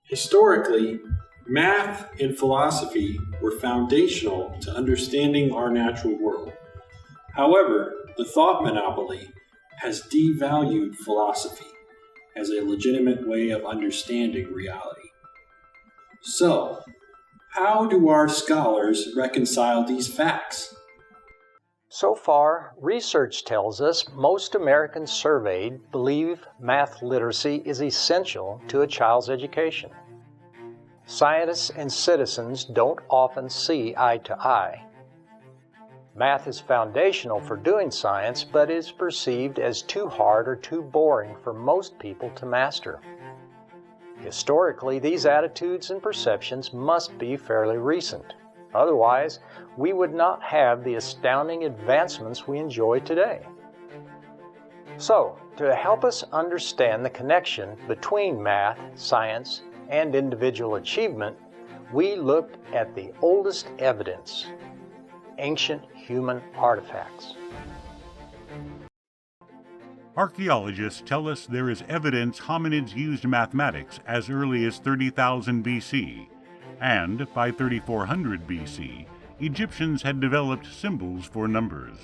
Historically, math and philosophy were foundational to understanding our natural world. However, the thought monopoly has devalued philosophy as a legitimate way of understanding reality. So, how do our scholars reconcile these facts? So far, research tells us most Americans surveyed believe math literacy is essential to a child's education. Scientists and citizens don't often see eye to eye. Math is foundational for doing science, but is perceived as too hard or too boring for most people to master. Historically, these attitudes and perceptions must be fairly recent. Otherwise, we would not have the astounding advancements we enjoy today. So, to help us understand the connection between math, science, and individual achievement, we looked at the oldest evidence, ancient human artifacts. Archaeologists tell us there is evidence hominids used mathematics as early as 30,000 BC, and by 3400 BC, Egyptians had developed symbols for numbers.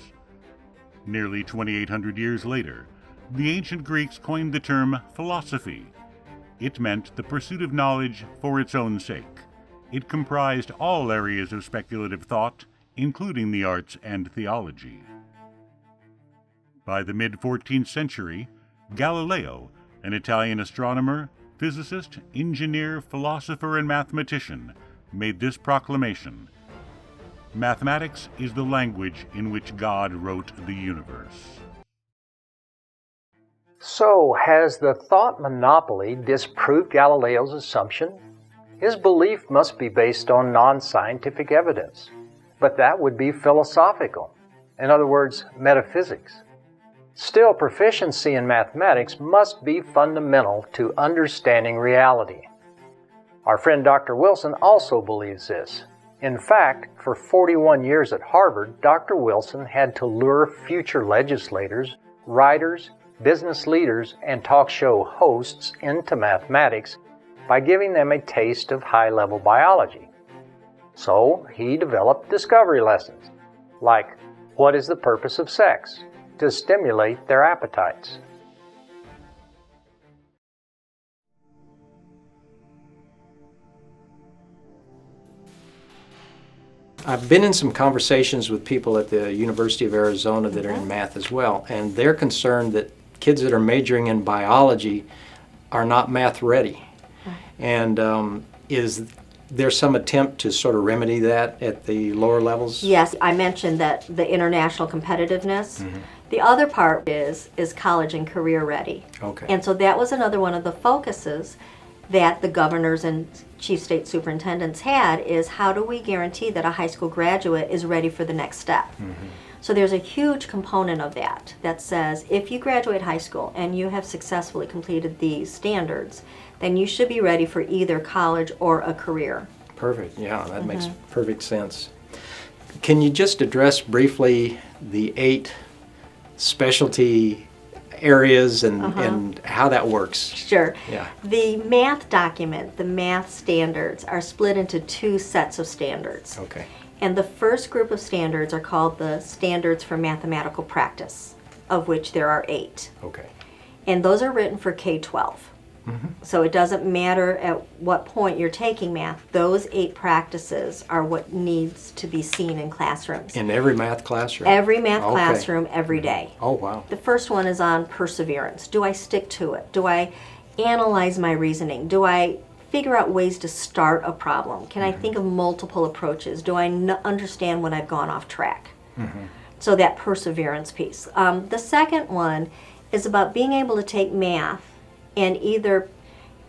Nearly 2,800 years later, the ancient Greeks coined the term philosophy. It meant the pursuit of knowledge for its own sake. It comprised all areas of speculative thought, including the arts and theology. By the mid-14th century, Galileo, an Italian astronomer, physicist, engineer, philosopher, and mathematician, made this proclamation: "Mathematics is the language in which God wrote the universe." So, has the thought monopoly disproved Galileo's assumption? His belief must be based on non-scientific evidence, but that would be philosophical. In other words, metaphysics. Still, proficiency in mathematics must be fundamental to understanding reality. Our friend Dr. Wilson also believes this. In fact, for 41 years at Harvard, Dr. Wilson had to lure future legislators, writers, business leaders, and talk show hosts into mathematics by giving them a taste of high-level biology. So he developed discovery lessons, like what is the purpose of sex, to stimulate their appetites. I've been in some conversations with people at the University of Arizona that are in math as well, and they're concerned that kids that are majoring in biology are not math ready. And is there some attempt to sort of remedy that at the lower levels? Yes, I mentioned that the international competitiveness. The other part is college and career ready. Okay. And so that was another one of the focuses that the governors and chief state superintendents had, is how do we guarantee that a high school graduate is ready for the next step? So there's a huge component of that says if you graduate high school and you have successfully completed these standards, then you should be ready for either college or a career. Perfect. Yeah, that makes perfect sense. Can you just address briefly the 8 specialty areas and how that works? Sure. Yeah. The math document, the math standards, are split into 2 sets of standards. Okay. And the first group of standards are called the standards for mathematical practice, of which there are 8. Okay. And those are written for K-12. So it doesn't matter at what point you're taking math, those 8 practices are what needs to be seen in classrooms. In every math classroom? Every math classroom, every day. Oh, wow. The first one is on perseverance. Do I stick to it? Do I analyze my reasoning? Do I figure out ways to start a problem? Can I think of multiple approaches? Do I understand when I've gone off track? So that perseverance piece. The second one is about being able to take math and either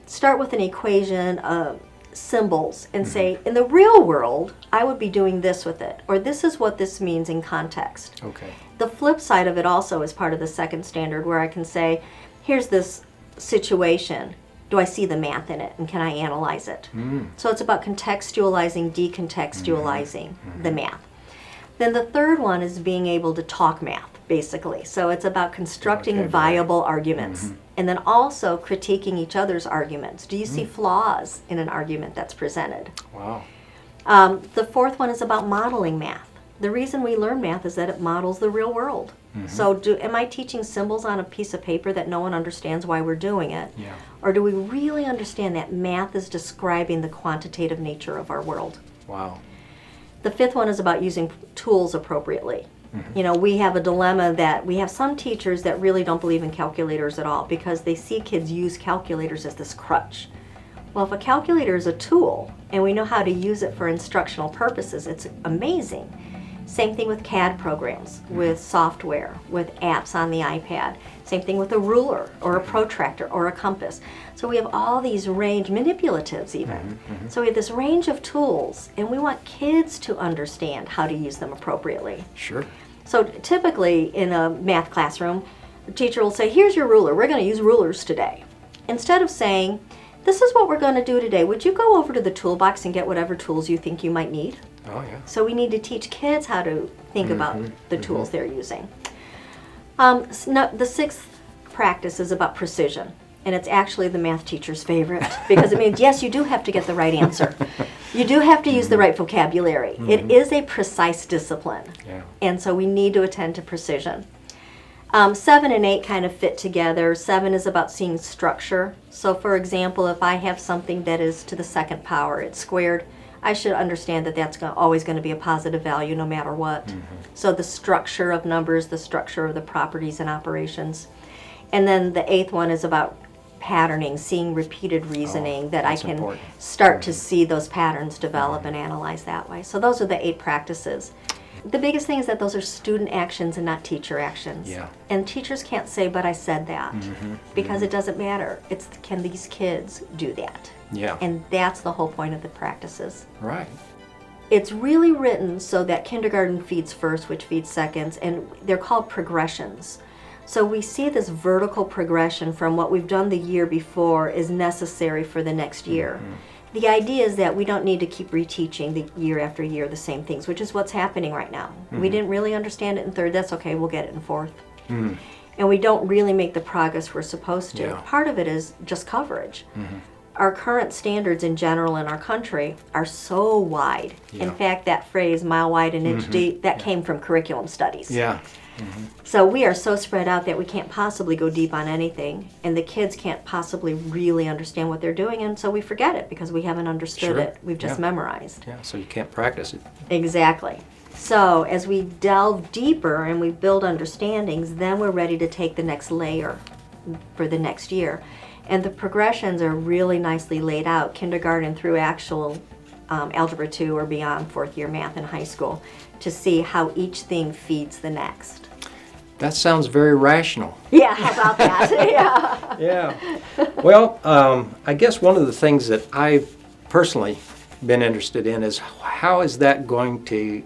start with an equation of symbols and say, in the real world, I would be doing this with it, or this is what this means in context. Okay. The flip side of it also is part of the second standard, where I can say, here's this situation, do I see the math in it, and can I analyze it? So it's about contextualizing, decontextualizing the math. Then the third one is being able to talk math, basically. So it's about constructing viable arguments, and then also critiquing each other's arguments. Do you see flaws in an argument that's presented? Wow. The fourth one is about modeling math. The reason we learn math is that it models the real world. So am I teaching symbols on a piece of paper that no one understands why we're doing it? Yeah. Or do we really understand that math is describing the quantitative nature of our world? Wow. The fifth one is about using tools appropriately. You know, we have a dilemma that we have some teachers that really don't believe in calculators at all because they see kids use calculators as this crutch. Well, if a calculator is a tool and we know how to use it for instructional purposes, it's amazing. Same thing with CAD programs, with software, with apps on the iPad. Same thing with a ruler or a protractor or a compass. So we have all these manipulatives even. So we have this range of tools, and we want kids to understand how to use them appropriately. Sure. So typically in a math classroom, the teacher will say, here's your ruler, we're going to use rulers today. Instead of saying, this is what we're going to do today, would you go over to the toolbox and get whatever tools you think you might need? Oh, yeah. So we need to teach kids how to think about the tools they're using. The sixth practice is about precision, and it's actually the math teacher's favorite because it means, yes, you do have to get the right answer. You do have to use the right vocabulary. It is a precise discipline, and so we need to attend to precision. 7 and 8 kind of fit together. 7 is about seeing structure. So for example, if I have something that is to the second power, it's squared, I should understand that that's always going to be a positive value no matter what. So the structure of numbers, the structure of the properties and operations. And then the 8th one is about patterning, seeing repeated reasoning, that I can start to see those patterns develop and analyze that way. So those are the 8 practices. The biggest thing is that those are student actions and not teacher actions. Yeah. And teachers can't say, but I said that, because it doesn't matter. It's, can these kids do that? Yeah. And that's the whole point of the practices. Right. It's really written so that kindergarten feeds first, which feeds seconds, and they're called progressions. So we see this vertical progression from what we've done the year before is necessary for the next year. The idea is that we don't need to keep reteaching the year after year the same things, which is what's happening right now. We didn't really understand it in 3rd, that's okay, we'll get it in 4th. And we don't really make the progress we're supposed to. Yeah. Part of it is just coverage. Our current standards in general in our country are so wide. In fact, that phrase, mile wide and inch deep, that came from curriculum studies. Yeah. So we are so spread out that we can't possibly go deep on anything, and the kids can't possibly really understand what they're doing, and so we forget it because we haven't understood it. We've just memorized. Yeah, so you can't practice it. Exactly. So as we delve deeper and we build understandings, then we're ready to take the next layer for the next year. And the progressions are really nicely laid out, kindergarten through actual Algebra 2 or beyond 4th year math in high school, to see how each thing feeds the next. That sounds very rational. Yeah, how about that? Yeah. Well, I guess one of the things that I've personally been interested in is how is that going to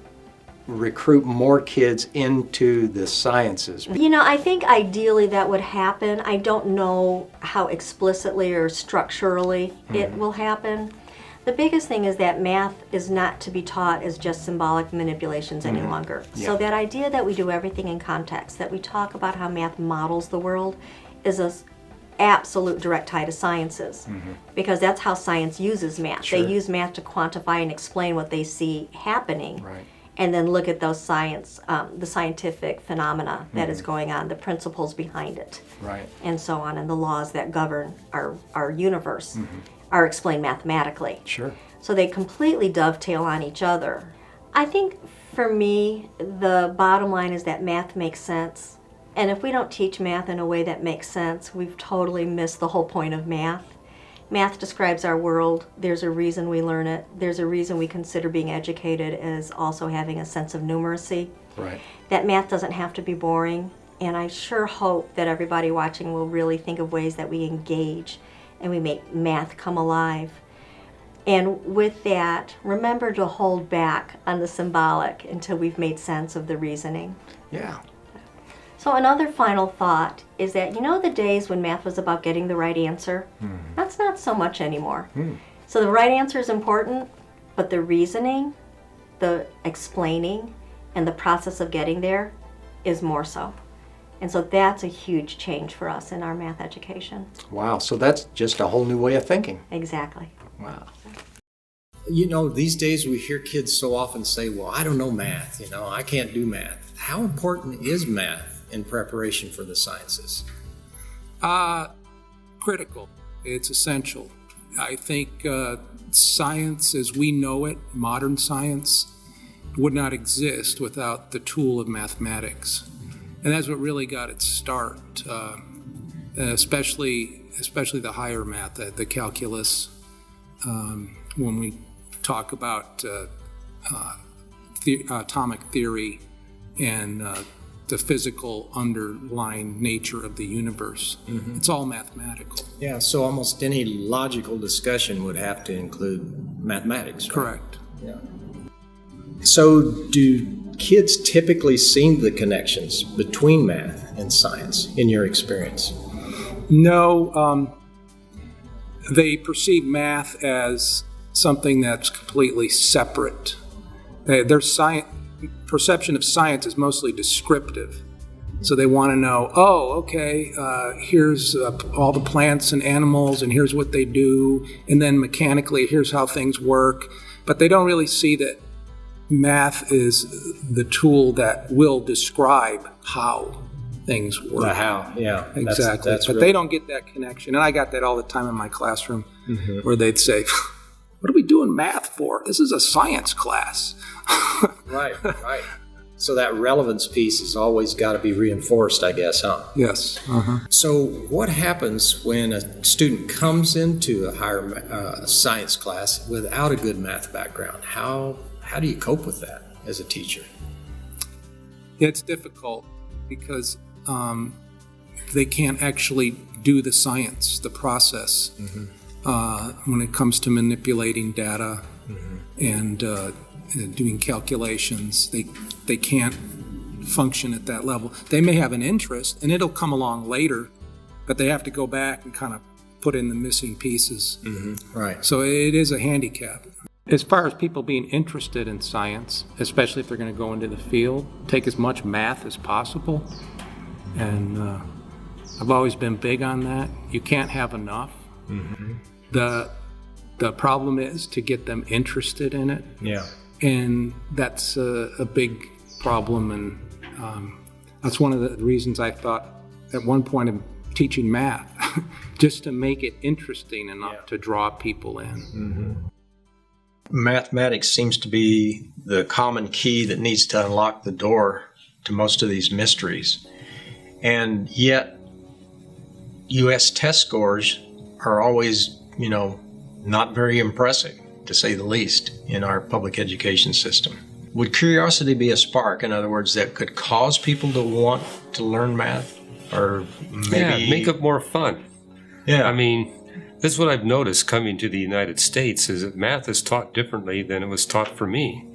recruit more kids into the sciences? You know, I think ideally that would happen. I don't know how explicitly or structurally it will happen. The biggest thing is that math is not to be taught as just symbolic manipulations any longer. So that idea that we do everything in context, that we talk about how math models the world, is an absolute direct tie to sciences. Because that's how science uses math. They use math to quantify and explain what they see happening. Right. And then look at those the scientific phenomena that is going on, the principles behind it, Right. and so on, and the laws that govern our universe are explained mathematically. Sure. So they completely dovetail on each other. I think for me, the bottom line is that math makes sense. And if we don't teach math in a way that makes sense, we've totally missed the whole point of math. Math describes our world. There's a reason we learn it. There's a reason we consider being educated as also having a sense of numeracy. Right. That math doesn't have to be boring. And I sure hope that everybody watching will really think of ways that we engage and we make math come alive. And with that, remember to hold back on the symbolic until we've made sense of the reasoning. Yeah. So another final thought is that, the days when math was about getting the right answer, that's not so much anymore. So the right answer is important, but the reasoning, the explaining, and the process of getting there is more so. And so that's a huge change for us in our math education. Wow, so that's just a whole new way of thinking. Exactly. Wow. These days we hear kids so often say, well, I don't know math, I can't do math. How important is math in preparation for the sciences? Critical. It's essential. I think science as we know it, modern science, would not exist without the tool of mathematics. And that's what really got its start, especially the higher math, the calculus. When we talk about atomic theory and the physical underlying nature of the universe. It's all mathematical. Yeah, so almost any logical discussion would have to include mathematics, right? Correct. Yeah. So do kids typically see the connections between math and science in your experience? No, they perceive math as something that's completely separate. Their perception of science is mostly descriptive. So they want to know, here's all the plants and animals, and here's what they do, and then mechanically, here's how things work. But they don't really see that math is the tool that will describe how things work. The how, yeah. Exactly. But they don't get that connection. And I got that all the time in my classroom where they'd say, what are we doing math for? This is a science class. Right. So that relevance piece has always got to be reinforced, I guess, huh? Yes. So what happens when a student comes into a higher science class without a good math background? How do you cope with that as a teacher? It's difficult because they can't actually do the science, the process, when it comes to manipulating data and doing calculations. They can't function at that level. They may have an interest, and it'll come along later, but they have to go back and kind of put in the missing pieces. Right. So it is a handicap. As far as people being interested in science, especially if they're going to go into the field, take as much math as possible. And I've always been big on that. You can't have enough. The problem is to get them interested in it. Yeah. And that's a big problem. And that's one of the reasons I thought at one point of teaching math, just to make it interesting enough to draw people in. Mathematics seems to be the common key that needs to unlock the door to most of these mysteries. And yet, U.S. test scores are always, not very impressive, to say the least, in our public education system. Would curiosity be a spark, in other words, that could cause people to want to learn math? Or maybe make it more fun. Yeah. I mean, this is what I've noticed coming to the United States is that math is taught differently than it was taught for me.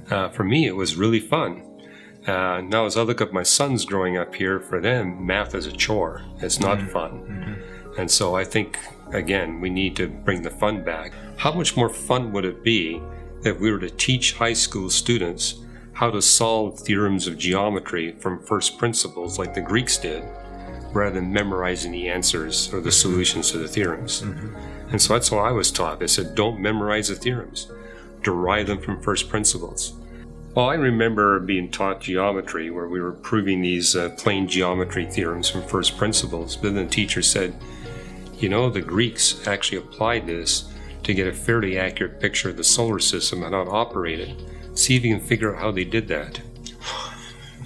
For me, it was really fun. Now, as I look at my sons growing up here, for them, math is a chore. It's not fun. And so I think, again, we need to bring the fun back. How much more fun would it be if we were to teach high school students how to solve theorems of geometry from first principles like the Greeks did, rather than memorizing the answers or the solutions to the theorems? And so that's how I was taught. They said, don't memorize the theorems. Derive them from first principles. Well, I remember being taught geometry where we were proving these plane geometry theorems from first principles. But then the teacher said, the Greeks actually applied this to get a fairly accurate picture of the solar system and how it operated. See if you can figure out how they did that.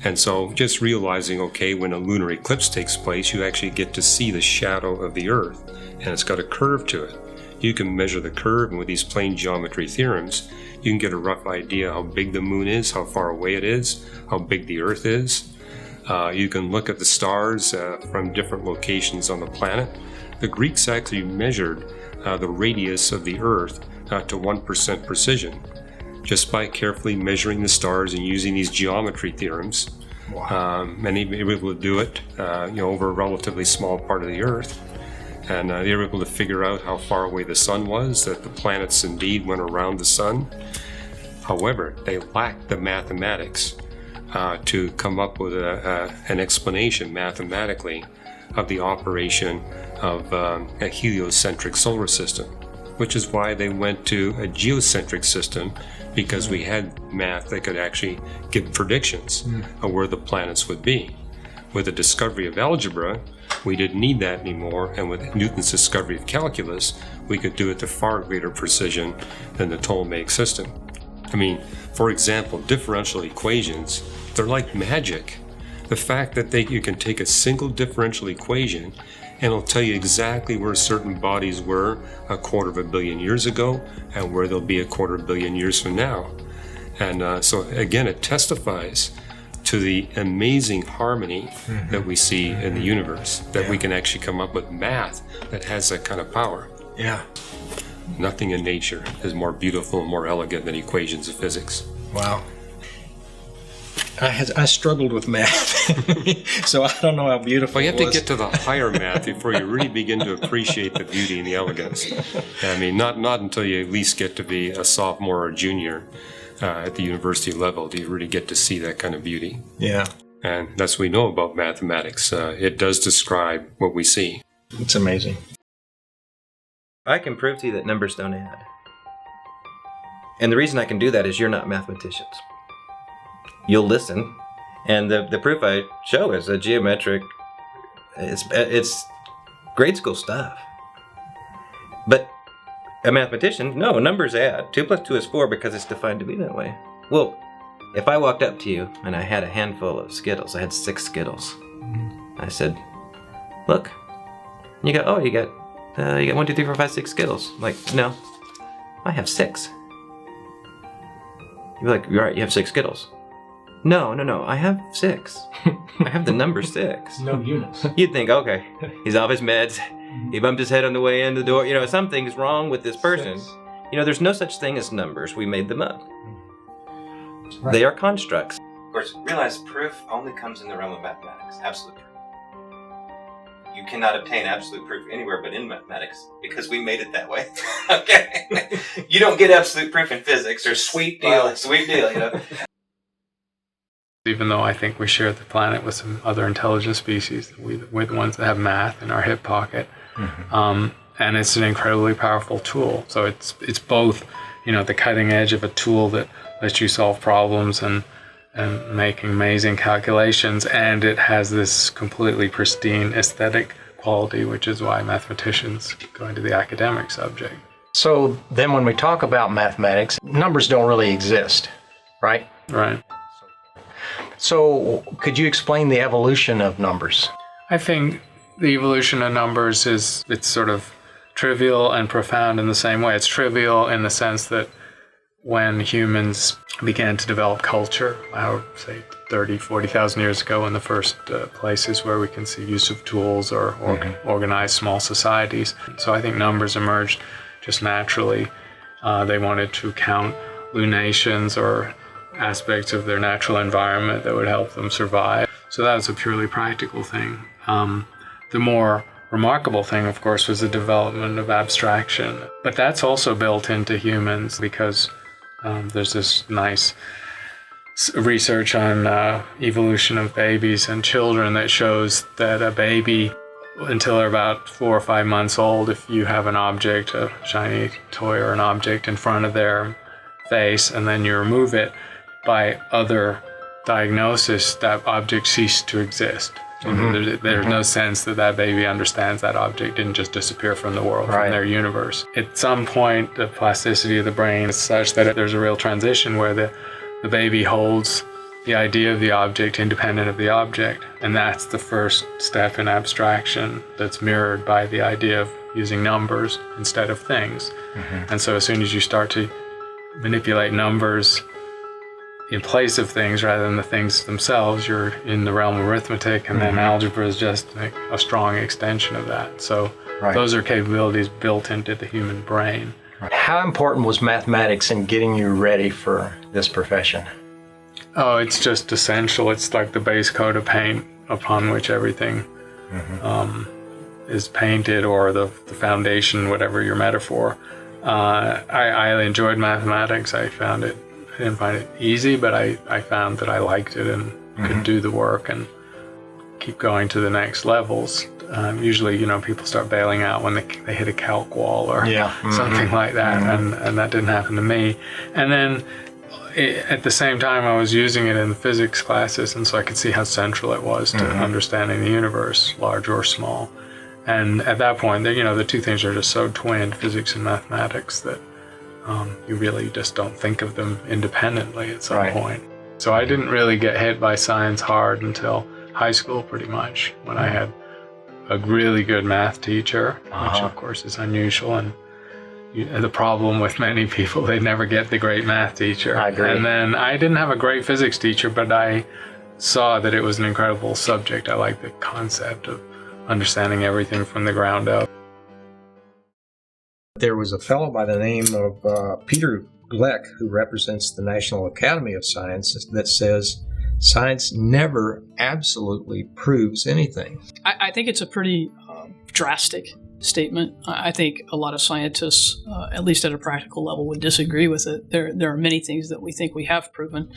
And so just realizing, when a lunar eclipse takes place, you actually get to see the shadow of the Earth, and it's got a curve to it. You can measure the curve, and with these plane geometry theorems, you can get a rough idea how big the moon is, how far away it is, how big the Earth is. You can look at the stars from different locations on the planet. The Greeks actually measured the radius of the Earth to 1% precision, just by carefully measuring the stars and using these geometry theorems. And they were able to do it, over a relatively small part of the Earth. And they were able to figure out how far away the sun was, that the planets indeed went around the sun. However, they lacked the mathematics to come up with an explanation mathematically of the operation of a heliocentric solar system, which is why they went to a geocentric system, because we had math that could actually give predictions of where the planets would be. With the discovery of algebra, we didn't need that anymore, and with Newton's discovery of calculus, we could do it to far greater precision than the Ptolemaic system. I mean, for example, differential equations, they're like magic. The fact that you can take a single differential equation and it'll tell you exactly where certain bodies were 250 million years ago and where they'll be 250 million years from now. And so again, it testifies to the amazing harmony that we see in the universe, that we can actually come up with math that has that kind of power. Yeah. Nothing in nature is more beautiful and more elegant than equations of physics. Wow. I struggled with math, so I don't know how beautiful Well, you have it was. to get to the higher math before you really begin to appreciate the beauty and the elegance. I mean, not until you at least get to be a sophomore or junior at the university level do you really get to see that kind of beauty. Yeah. And that's what we know about mathematics. It does describe what we see. It's amazing. I can prove to you that numbers don't add. And the reason I can do that is you're not mathematicians. You'll listen, and the proof I show is a geometric, it's grade school stuff. But a mathematician, no, numbers add. 2 + 2 is 4 because it's defined to be that way. Well, if I walked up to you and I had a handful of Skittles, I had 6 Skittles. I said, look. And you go, oh, you got 1, 2, 3, 4, 5, 6 Skittles. I'm like, no, I have 6. You'd be like, you're right, you have 6 Skittles. No, I have 6. I have the number 6. No units. You'd think, okay, he's off his meds. He bumped his head on the way in the door. Something's wrong with this person. 6. There's no such thing as numbers. We made them up. Right. They are constructs. Of course, realize proof only comes in the realm of mathematics. Absolute proof. You cannot obtain absolute proof anywhere but in mathematics because we made it that way. Okay? You don't get absolute proof in physics or sweet deal. Even though I think we share the planet with some other intelligent species, we're the ones that have math in our hip pocket. And it's an incredibly powerful tool. So it's both, the cutting edge of a tool that lets you solve problems and make amazing calculations, and it has this completely pristine aesthetic quality, which is why mathematicians go into the academic subject. So then when we talk about mathematics, numbers don't really exist, right? Right. So could you explain the evolution of numbers? I think the evolution of numbers it's sort of trivial and profound in the same way. It's trivial in the sense that when humans began to develop culture, I would say 30, 40,000 years ago, in the first places where we can see use of tools or organized small societies. So I think numbers emerged just naturally. They wanted to count lunations or aspects of their natural environment that would help them survive. So that was a purely practical thing. The more remarkable thing, of course, was the development of abstraction. But that's also built into humans because there's this nice research on evolution of babies and children that shows that a baby, until they're about 4 or 5 months old, if you have an object, a shiny toy or an object in front of their face, and then you remove it, by other diagnosis, that object ceased to exist. There's no sense that baby understands that object didn't just disappear from the world, from their universe. At some point, the plasticity of the brain is such that there's a real transition where the baby holds the idea of the object independent of the object. And that's the first step in abstraction that's mirrored by the idea of using numbers instead of things. And so as soon as you start to manipulate numbers in place of things rather than the things themselves, you're in the realm of arithmetic, and then algebra is just a strong extension of that. So those are capabilities built into the human brain. How important was mathematics in getting you ready for this profession? Oh, it's just essential. It's like the base coat of paint upon which everything is painted, or the foundation, whatever your metaphor. I enjoyed mathematics. I didn't find it easy, but I found that I liked it and could do the work and keep going to the next levels. Usually, people start bailing out when they hit a calc wall or something like that, and that didn't happen to me. And then at the same time, I was using it in the physics classes, and so I could see how central it was to understanding the universe, large or small. And at that point, the two things are just so twinned, physics and mathematics, that you really just don't think of them independently at some point. So I didn't really get hit by science hard until high school, pretty much, when I had a really good math teacher, which of course is unusual. And the problem with many people, they never get the great math teacher. I agree. And then I didn't have a great physics teacher, but I saw that it was an incredible subject. I liked the concept of understanding everything from the ground up. There was a fellow by the name of Peter Gleck, who represents the National Academy of Science, that says science never absolutely proves anything. I think it's a pretty drastic statement. I think a lot of scientists, at least at a practical level, would disagree with it. There are many things that we think we have proven.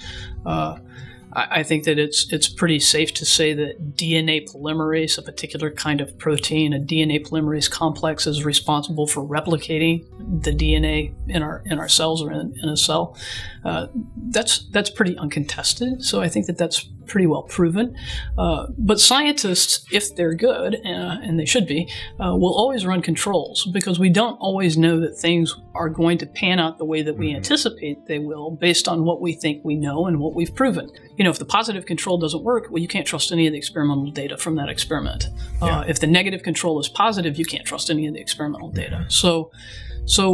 I think that it's pretty safe to say that DNA polymerase, a particular kind of protein, a DNA polymerase complex, is responsible for replicating the DNA in our cells or in a cell. That's pretty uncontested. So I think that that's pretty well proven. But scientists, if they're good, and they should be, will always run controls, because we don't always know that things are going to pan out the way that we anticipate they will, based on what we think we know and what we've proven. If the positive control doesn't work, well, you can't trust any of the experimental data from that experiment. If the negative control is positive, you can't trust any of the experimental data. So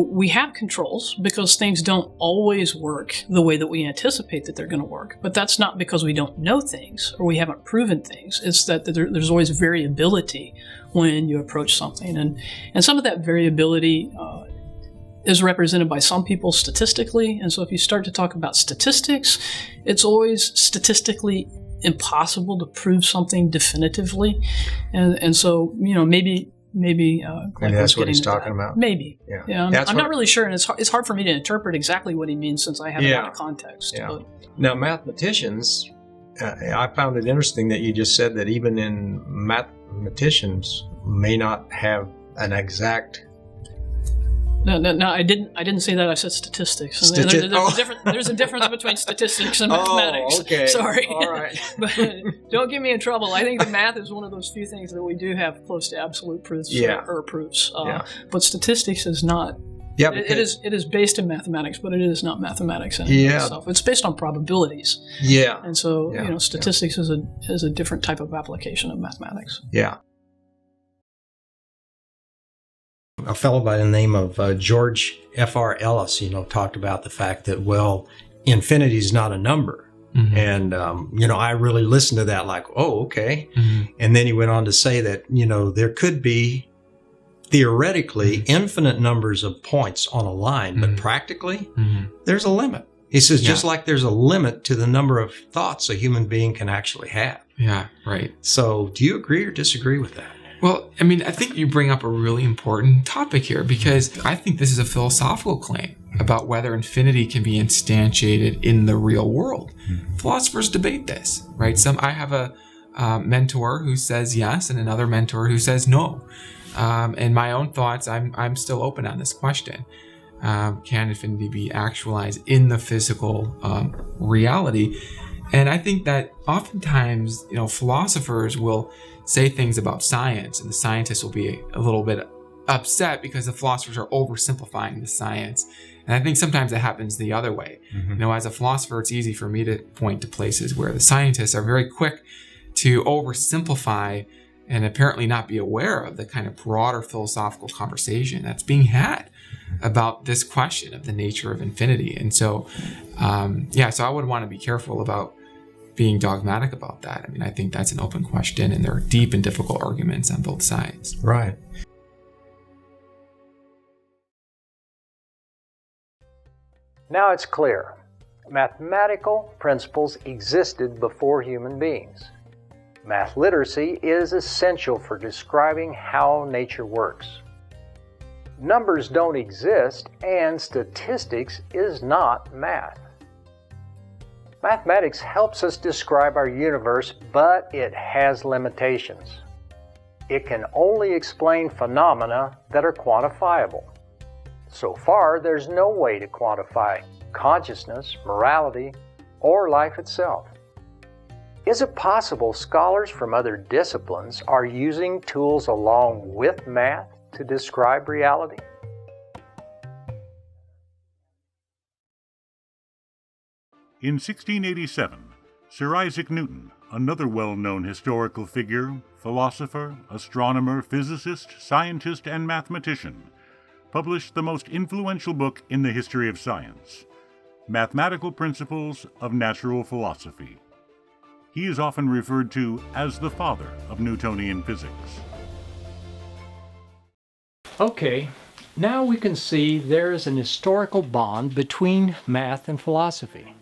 we have controls because things don't always work the way that we anticipate that they're going to work. But that's not because we don't know things or we haven't proven things. It's that there's always variability when you approach something. And some of that variability is represented by some people statistically. And so if you start to talk about statistics, it's always statistically impossible to prove something definitively. And so, maybe that's what he's talking about. Maybe. Yeah. I'm not really sure, and it's hard for me to interpret exactly what he means since I haven't had a context. Yeah. Now, mathematicians, I found it interesting that you just said that even in mathematicians may not have an exact. No, I didn't say that. I said statistics. There's a difference between statistics and mathematics. Okay. Sorry. All right. But don't get me in trouble. I think that math is one of those few things that we do have close to absolute proofs or proofs. But statistics is not. Yeah, it is based in mathematics, but it is not mathematics in itself. It's based on probabilities. Yeah. And so statistics is a different type of application of mathematics. Yeah. A fellow by the name of George F.R. Ellis, talked about the fact that, infinity is not a number. Mm-hmm. And, I really listened to that like, oh, okay. Mm-hmm. And then he went on to say that, there could be theoretically infinite numbers of points on a line, but practically there's a limit. He says, just like there's a limit to the number of thoughts a human being can actually have. Yeah, right. So do you agree or disagree with that? Well, I think you bring up a really important topic here, because I think this is a philosophical claim about whether infinity can be instantiated in the real world. Philosophers debate this, right? I have a mentor who says yes, and another mentor who says no. And my own thoughts, I'm still open on this question. Can infinity be actualized in the physical reality? And I think that oftentimes, philosophers will say things about science, and the scientists will be a little bit upset because the philosophers are oversimplifying the science. And I think sometimes that happens the other way. As a philosopher, it's easy for me to point to places where the scientists are very quick to oversimplify and apparently not be aware of the kind of broader philosophical conversation that's being had about this question of the nature of infinity. And so, so I would want to be careful about being dogmatic about that. I think that's an open question, and there are deep and difficult arguments on both sides. Right. Now it's clear. Mathematical principles existed before human beings. Math literacy is essential for describing how nature works. Numbers don't exist, and statistics is not math. Mathematics helps us describe our universe, but it has limitations. It can only explain phenomena that are quantifiable. So far, there's no way to quantify consciousness, morality, or life itself. Is it possible scholars from other disciplines are using tools along with math to describe reality? In 1687, Sir Isaac Newton, another well-known historical figure, philosopher, astronomer, physicist, scientist, and mathematician, published the most influential book in the history of science, Mathematical Principles of Natural Philosophy. He is often referred to as the father of Newtonian physics. Okay, now we can see there is an historical bond between math and philosophy.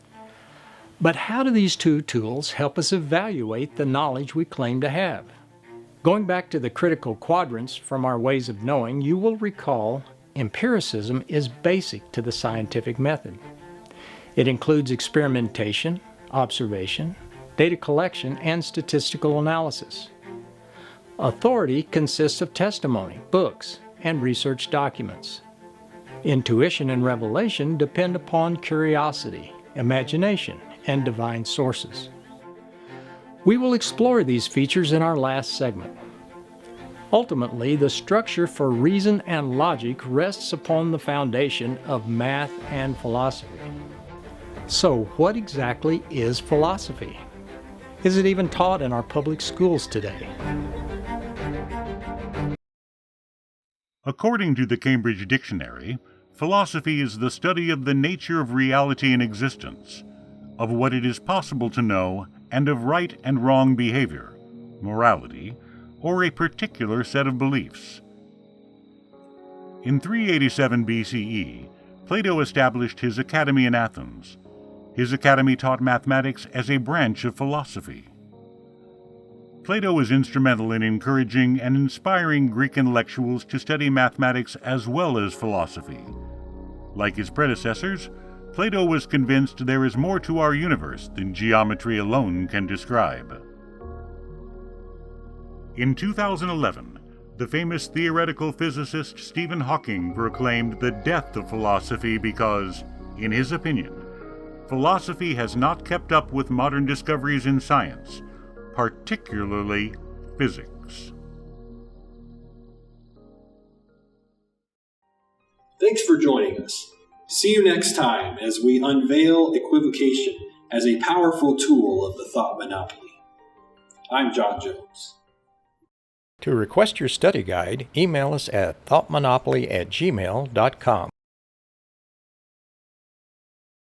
But how do these two tools help us evaluate the knowledge we claim to have? Going back to the critical quadrants from our ways of knowing, you will recall empiricism is basic to the scientific method. It includes experimentation, observation, data collection, and statistical analysis. Authority consists of testimony, books, and research documents. Intuition and revelation depend upon curiosity, imagination, and divine sources. We will explore these features in our last segment. Ultimately, the structure for reason and logic rests upon the foundation of math and philosophy. So, what exactly is philosophy? Is it even taught in our public schools today? According to the Cambridge Dictionary, philosophy is the study of the nature of reality and existence, of what it is possible to know, and of right and wrong behavior, morality, or a particular set of beliefs. In 387 BCE, Plato established his academy in Athens. His academy taught mathematics as a branch of philosophy. Plato was instrumental in encouraging and inspiring Greek intellectuals to study mathematics as well as philosophy. Like his predecessors, Plato was convinced there is more to our universe than geometry alone can describe. In 2011, the famous theoretical physicist Stephen Hawking proclaimed the death of philosophy because, in his opinion, philosophy has not kept up with modern discoveries in science, particularly physics. Thanks for joining us. See you next time as we unveil equivocation as a powerful tool of the thought monopoly. I'm John Jones. To request your study guide, email us at thoughtmonopoly@gmail.com.